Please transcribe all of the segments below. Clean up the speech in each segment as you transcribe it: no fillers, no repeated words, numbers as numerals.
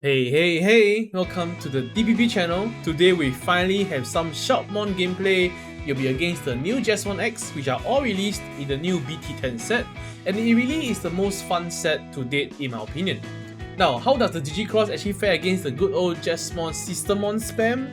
Hey, welcome to the DBB channel. Today we finally have some Shoutmon gameplay. You'll be against the new Jesmon X, which are all released in the new BT10 set, and it really is the most fun set to date in my opinion. Now, how does the Xros actually fare against the good old Jesmon Systemon spam?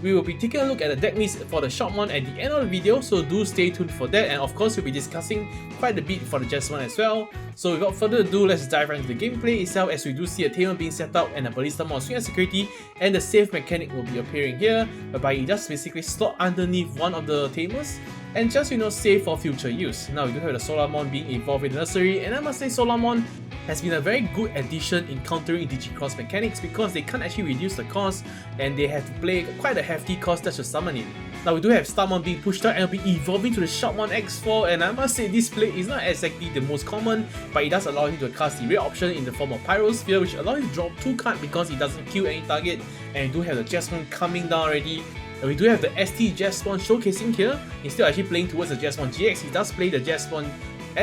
We will be taking a look at the deck list for the Shoutmon at the end of the video, so do stay tuned for that, and of course we'll be discussing quite a bit for the Jesmon as well. So without further ado, let's dive right into the gameplay itself, as we do see a Tamer being set up and a Ballistamon swing and security, and the save mechanic will be appearing here, whereby you just basically slot underneath one of the Tamers and just save for future use. Now we do have the Solarmon being evolved in the nursery, and I must say Solarmon has been a very good addition in countering Digicross mechanics because they can't actually reduce the cost and they have to play quite a hefty cost just to summon it. Now we do have Starmon being pushed out and will be evolving to the Shoutmon X4, and I must say this play is not exactly the most common, but it does allow him to cast the rare option in the form of Pyrosphere, which allows him to drop 2 cards because he doesn't kill any target, and we do have the Jesmon coming down already. And we do have the ST Jesmon showcasing here. Instead of actually playing towards the Jesmon GX, he does play the Jesmon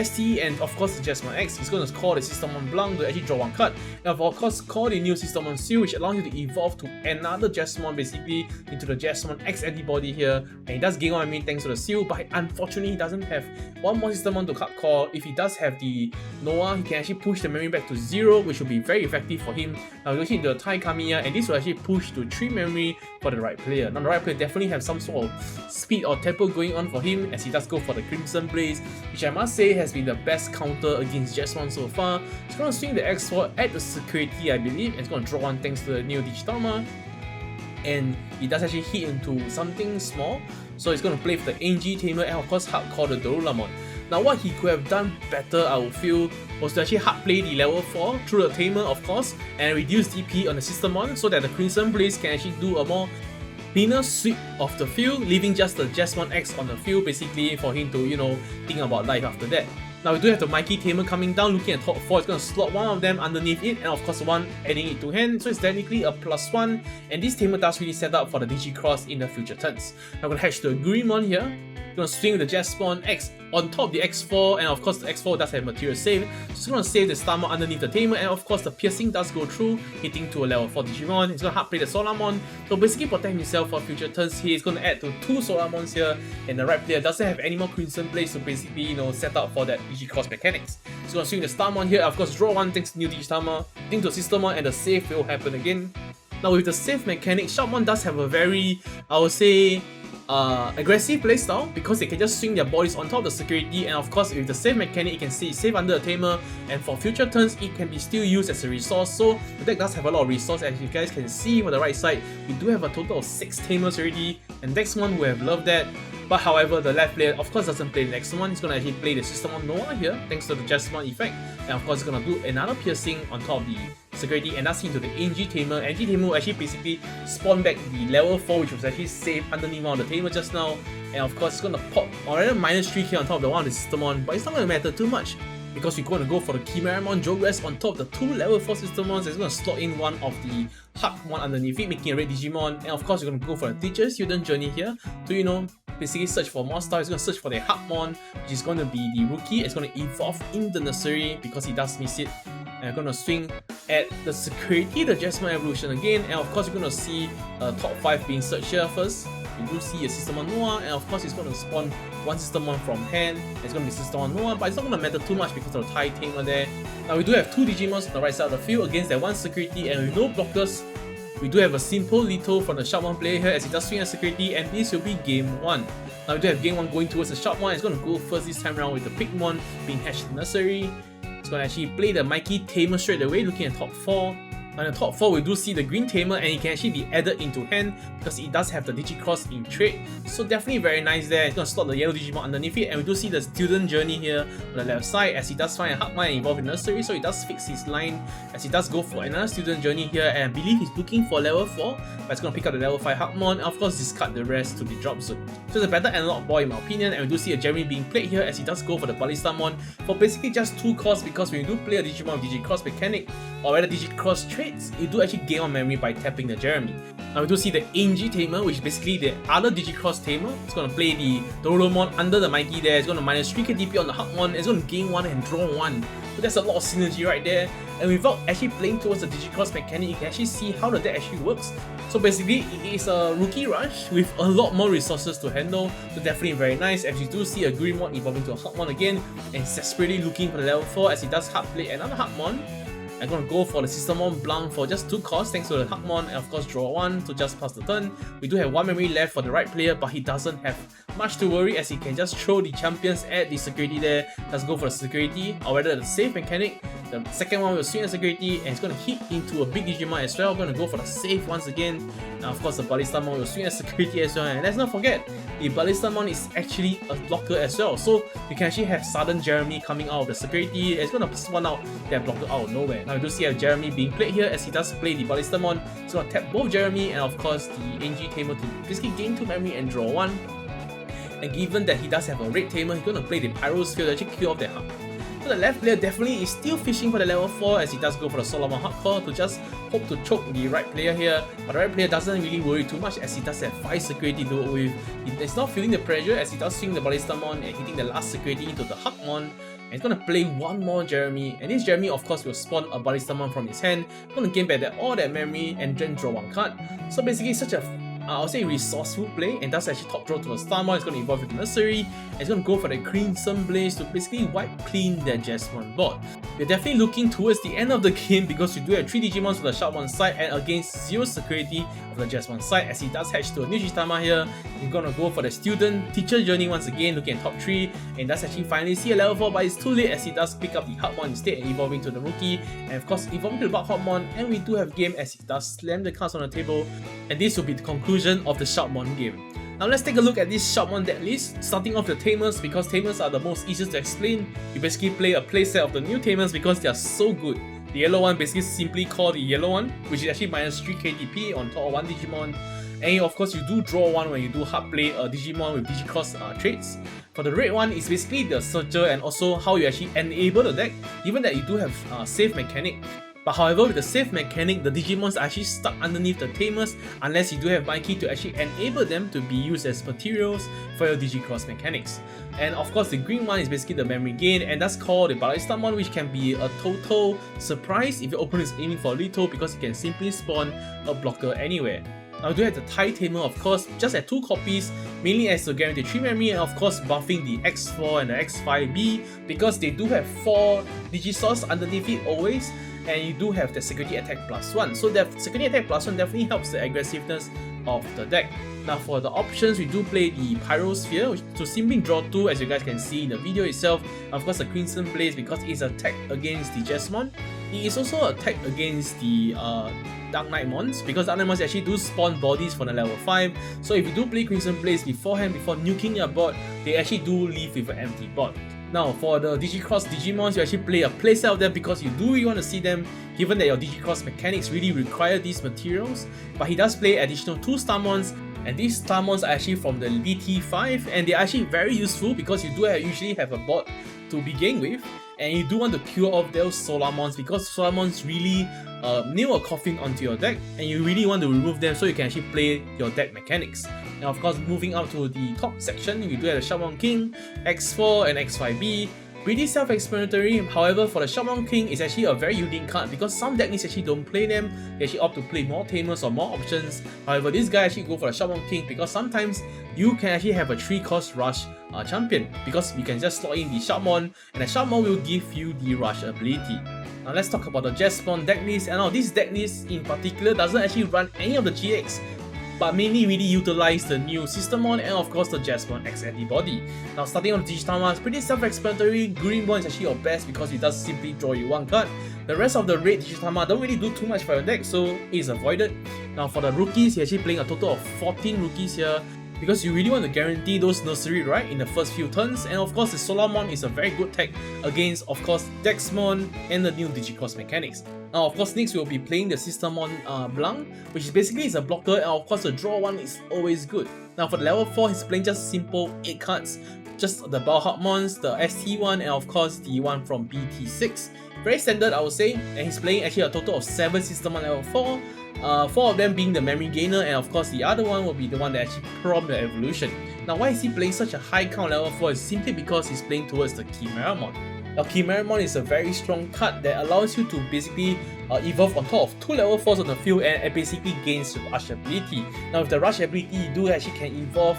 ST and of course the Jesmon X. He's going to call the Systemon Blanc to actually draw 1 card, and of course call the new Systemon Seal, which allows you to evolve to another Jesmon basically into the Jesmon X antibody here, and he does gain 1 memory thanks to the Seal, but unfortunately he doesn't have one more Systemon to cut call. If he does have the Noah, he can actually push the memory back to 0, which will be very effective for him. Now we're looking into the Tai Kamiya, and this will actually push to 3 memory for the right player. Now the right player definitely have some sort of speed or tempo going on for him, as he does go for the Crimson Blaze, which I must say has been the best counter against Jesmon so far. He's going to swing the X4 at the security, I believe, and he's going to draw 1 thanks to the Neo Digitama, and he does actually hit into something small, so he's going to play for the NG Tamer and of course hardcore the Dorulamon. Now what he could have done better, I would feel, was to actually hard play the level 4 through the Tamer of course, and reduce DP on the Systemon so that the Crimson Blaze can actually do a more cleaner sweep of the field, leaving just the Jesmon X on the field basically for him to, think about life after that. Now we do have the Mikey Tamer coming down, looking at top 4, it's going to slot 1 of them underneath it, and of course 1 adding it to hand, so it's technically a +1, and this Tamer does really set up for the Digicross in the future turns. Now we're going to hatch to a Greymon here, going to swing with the Jesmon X on top of the X4, and of course the X4 does have material save, so it's going to save the Starmon underneath the Tamer, and of course the piercing does go through, hitting to a level 4 Digimon. He's going to hard play the Solarmon to basically protect himself for future turns. He's going to add to 2 Solarmons here, and the right player doesn't have any more Crimson Blaze to basically set up for that Digicross mechanics. He's going to swing the Starmon here, of course draw 1 thanks to New Digitama, hitting to Systemon, and the save will happen again. Now with the save mechanic, Shoutmon does have a very, I would say, aggressive playstyle because they can just swing their bodies on top of the security, and of course with the save mechanic you can see save under a Tamer, and for future turns it can be still used as a resource, so the deck does have a lot of resource. As you guys can see on the right side, we do have a total of 6 Tamers already, and Xron would have loved that. But however, the left player of course doesn't play the next one. He's going to actually play the Systemon Noah here thanks to the Jesmon effect, and of course he's going to do another piercing on top of the security, and that's into the NG Tamer. NG Tamer will actually basically spawn back the level 4, which was actually saved underneath one of the Tamer just now, and of course it's going to pop already -3 here on top of the one of the Systemon, but it's not going to matter too much because we're going to go for the Chimeramon Jogres on top of the 2 level 4 Systemons. It's going to slot in one of the Hard one underneath it, making a red Digimon, and of course we're going to go for the Teacher Student Journey here to basically search for more stars. He's going to search for the Shoutmon, which is going to be the rookie. It's going to evolve in the nursery because he does miss it. And we're going to swing at the security, the Jesmon evolution again, and of course you're going to see top 5 being searched here first. You do see a Systemon Noah, and of course he's going to spawn 1 Systemon from hand. It's going to be Systemon Noah, but it's not going to matter too much because of the Tai Tamer there. Now we do have 2 Digimons on the right side of the field against that 1 security, and with no blockers, we do have a simple Lito from the Shoutmon player here as he does swing at security, and this will be game 1. Now we do have game 1 going towards the Shoutmon. It's going to go first this time around with the Pigmon being hatched in the nursery. It's going to actually play the Mikey Tamer straight away, looking at top 4. On the top 4 we do see the green Tamer, and he can actually be added into hand because it does have the Digicross in trade, so definitely very nice there. It's going to slot the yellow Digimon underneath it, and we do see the Student Journey here on the left side as he does find a Shoutmon involved in nursery, so he does fix his line as he does go for another Student Journey here, and I believe he's looking for level 4, but it's going to pick up the level 5 Shoutmon, and of course discard the rest to the drop zone. So it's a better analog ball in my opinion, and we do see a Jeremy being played here as he does go for the Ballistamon for basically just 2 costs, because when you do play a Digimon with Digicross mechanic, or rather Digicross trade, traits, you do actually gain 1 memory by tapping the Jeremy. Now we do see the NG Tamer, which is basically the other Digicross Tamer. It's going to play the Doromon under the Mikey there. It's going to minus 3k DP on the Shoutmon. It's going to gain 1 and draw 1. So that's a lot of synergy right there. And without actually playing towards the Digicross mechanic, you can actually see how the deck actually works. So basically, it is a rookie rush with a lot more resources to handle. So definitely very nice, as you do see a Greymon evolving to a Shoutmon again, and desperately looking for the level 4 as he does hard play another Shoutmon. I'm gonna go for the Systemon Blanc for just 2 costs thanks to the Shoutmon, and of course draw 1 to just pass the turn. We do have 1 memory left for the right player, but he doesn't have much to worry as he can just throw the champions at the security there. Let's go for the security, or rather the save mechanic. The second one will swing at security and it's going to hit into a big Digimon as well. I'm going to go for the save once again. Now of course the Ballistamon will swing at security as well, and let's not forget the Ballistamon is actually a blocker as well, so you can actually have sudden Jeremy coming out of the security. It's going to spawn out that blocker out of nowhere. Now you do see a Jeremy being played here as he does play the Ballistamon. It's going to tap both Jeremy and of course the NG Tamer to basically gain 2 memory and draw 1. And given that he does have a red Tamer, he's going to play the Pyrosphere to actually kill off that Hub. So the left player definitely is still fishing for the level 4 as he does go for the Shoutmon Hardcore to just hope to choke the right player here. But the right player doesn't really worry too much as he does have 5 security to deal with. He's not feeling the pressure as he does swing the Ballistamon and hitting the last security into the Shoutmon. And he's going to play 1 more Jeremy, and this Jeremy of course will spawn a Ballistamon from his hand. He's going to gain back all that memory and then draw 1 card. So basically such a I'll say resourceful play, and that's actually top draw to a Starmon. It's going to evolve with the Nursery, and it's going to go for the Crimson Blaze to basically wipe clean their Jesmon board. We're definitely looking towards the end of the game because you do have 3 Digimons for the Shoutmon side and against 0 security of the Jesmon side as he does hatch to a new Jitama here. You're going to go for the Student Teacher Journey once again, looking at top 3, and does actually finally see a level 4, but it's too late as he does pick up the Shoutmon instead and evolving to the Rookie, and of course evolving to the Bug Shoutmon, and we do have game as he does slam the cards on the table, and this will be the conclusion of the Shoutmon game. Now let's take a look at this Shoutmon deck list, starting off the Tamers because Tamers are the most easiest to explain. You basically play a playset of the new Tamers because they are so good. The yellow one basically simply called the yellow one, which is actually minus 3 KDP on top of 1 Digimon. And of course you do draw 1 when you do hard play a Digimon with Digicross traits. For the red one, it's basically the Searcher and also how you actually enable the deck, given that you do have save mechanic. But however, with the save mechanic, the Digimons are actually stuck underneath the Tamers unless you do have Mikey to actually enable them to be used as materials for your Digicross mechanics. And of course, the green one is basically the memory gain, and that's called the Ballistamon, which can be a total surprise if your opponent is aiming for lethal because it can simply spawn a blocker anywhere. Now we do have the Thai Tamer, of course, just at 2 copies, mainly as to guarantee 3 memory and of course buffing the X4 and the X5B because they do have 4 Digisource underneath it always, and you do have the security attack +1. So that security attack +1 definitely helps the aggressiveness of the deck. Now for the options, we do play the Pyrosphere, which to simply draw 2 as you guys can see in the video itself. Of course the Crimson Blaze because it's attack against the Jesmon. It is also attack against the Dark Knight Mons because Dark Knight Mons actually do spawn bodies for the level 5. So if you do play Crimson Blaze beforehand, before nuking your board, they actually do leave with an empty board. Now for the Digicross Digimons, you actually play a playset of them because you do really want to see them, given that your Digicross mechanics really require these materials. But he does play additional 2 Starmons, and these Starmons are actually from the BT5, and they're actually very useful because you do usually have a board to begin with, and you do want to kill off those Solarmons because Solarmons really nail a coffin onto your deck, and you really want to remove them so you can actually play your deck mechanics. Now of course, moving up to the top section, you do have the Shoutmon King, X4 and X5B. Pretty self-explanatory, however for the Shoutmon King it's actually a very unique card because some deck lists actually don't play them, they actually opt to play more Tamers or more options. However, this guy actually go for the Shoutmon King because sometimes you can actually have a 3-cost rush champion because you can just slot in the Shoutmon and the Shoutmon will give you the rush ability. Now let's talk about the Jesmon deck list, and now this deck list in particular doesn't actually run any of the GX, but mainly really utilize the new Systemon and of course the Jesmon X antibody. Now starting on Digitama, it's pretty self-explanatory. Green one is actually your best because it does simply draw you 1 card. The rest of the red Digitama don't really do too much for your deck, so it is avoided. Now for the rookies, you're actually playing a total of 14 rookies here, because you really want to guarantee those nursery right in the first few turns, and of course the Solarmon is a very good tech against of course Dexmon and the new Digicross mechanics. Now of course next we'll be playing the Systemon Blanc, which is basically is a blocker, and of course the draw 1 is always good. Now for the level 4, he's playing just simple 8 cards. just the Shoutmons, the ST1, and of course the one from BT6. Very standard, I would say, and he's playing actually a total of 7 System on level 4. 4 of them being the memory gainer, and of course the other one will be the one that actually prompt the evolution. Now why is he playing such a high count level 4 is simply because he's playing towards the Chimeramon. Now Chimeramon is a very strong card that allows you to basically evolve on top of 2 level 4s on the field and basically gains rush ability. Now with the rush ability, you do actually can evolve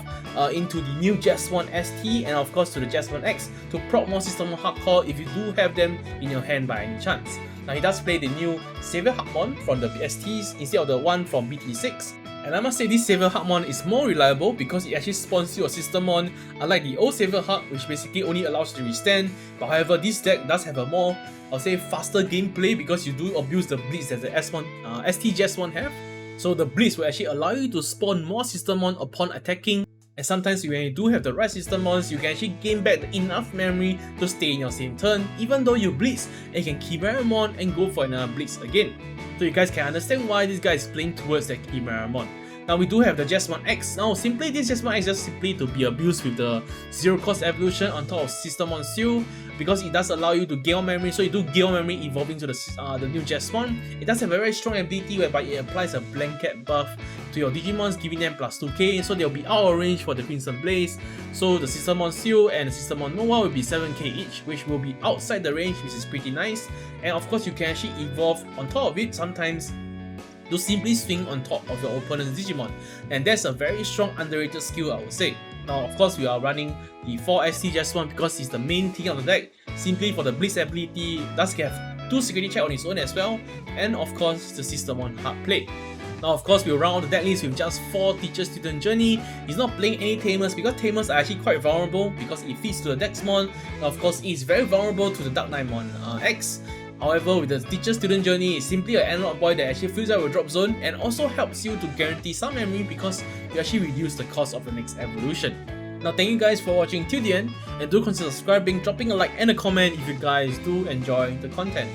into the new Jesmon ST and of course to the Jesmon X to prop more System hardcore if you do have them in your hand by any chance. Now he does play the new Savior Shoutmon from the STs instead of the one from BT6. And I must say this Savior Shoutmon is more reliable because it actually spawns you a Systemon, unlike the old Savior Shout, which basically only allows you to restand. But however, this deck does have a more, I'll say, faster gameplay because you do abuse the Blitz that the ST Jesmon have. So the Blitz will actually allow you to spawn more Systemon upon attacking. And sometimes when you do have the right Systemons, you can actually gain back enough memory to stay in your same turn, even though you Blitz, and you can Chimeramon and go for another Blitz again. So you guys can understand why this guy is playing towards the Chimeramon. Now we do have the Jesmon X. Now simply this Jesmon X just simply to be abused with the 0 cost evolution on top of Systemon Seal because it does allow you to gain memory, so you do gain memory evolving to the new Jesmon. It does have a very strong ability whereby it applies a blanket buff to your Digimons, giving them plus 2k, so they'll be out of range for the Crimson Blaze. So the Systemon Seal and the Systemon Nova will be 7k each, which will be outside the range, which is pretty nice. And of course you can actually evolve on top of it sometimes to simply swing on top of your opponent's Digimon, and that's a very strong underrated skill, I would say. Now of course we are running the 4 ST Jesmon because it's the main thing on the deck, simply for the Blitz ability, does have 2 security check on its own as well, and of course the Systemon hard play. Now of course we'll round out the deck list with just 4 Teacher Student Journey. He's not playing any Tamers because Tamers are actually quite vulnerable because it feeds to the Dexmon. Now of course it is very vulnerable to the Dark Knightmon X. However, with the Teacher Student Journey, it's simply an analog boy that actually fills out your drop zone and also helps you to guarantee some memory because you actually reduce the cost of the next evolution. Now thank you guys for watching till the end, and do consider subscribing, dropping a like and a comment if you guys do enjoy the content.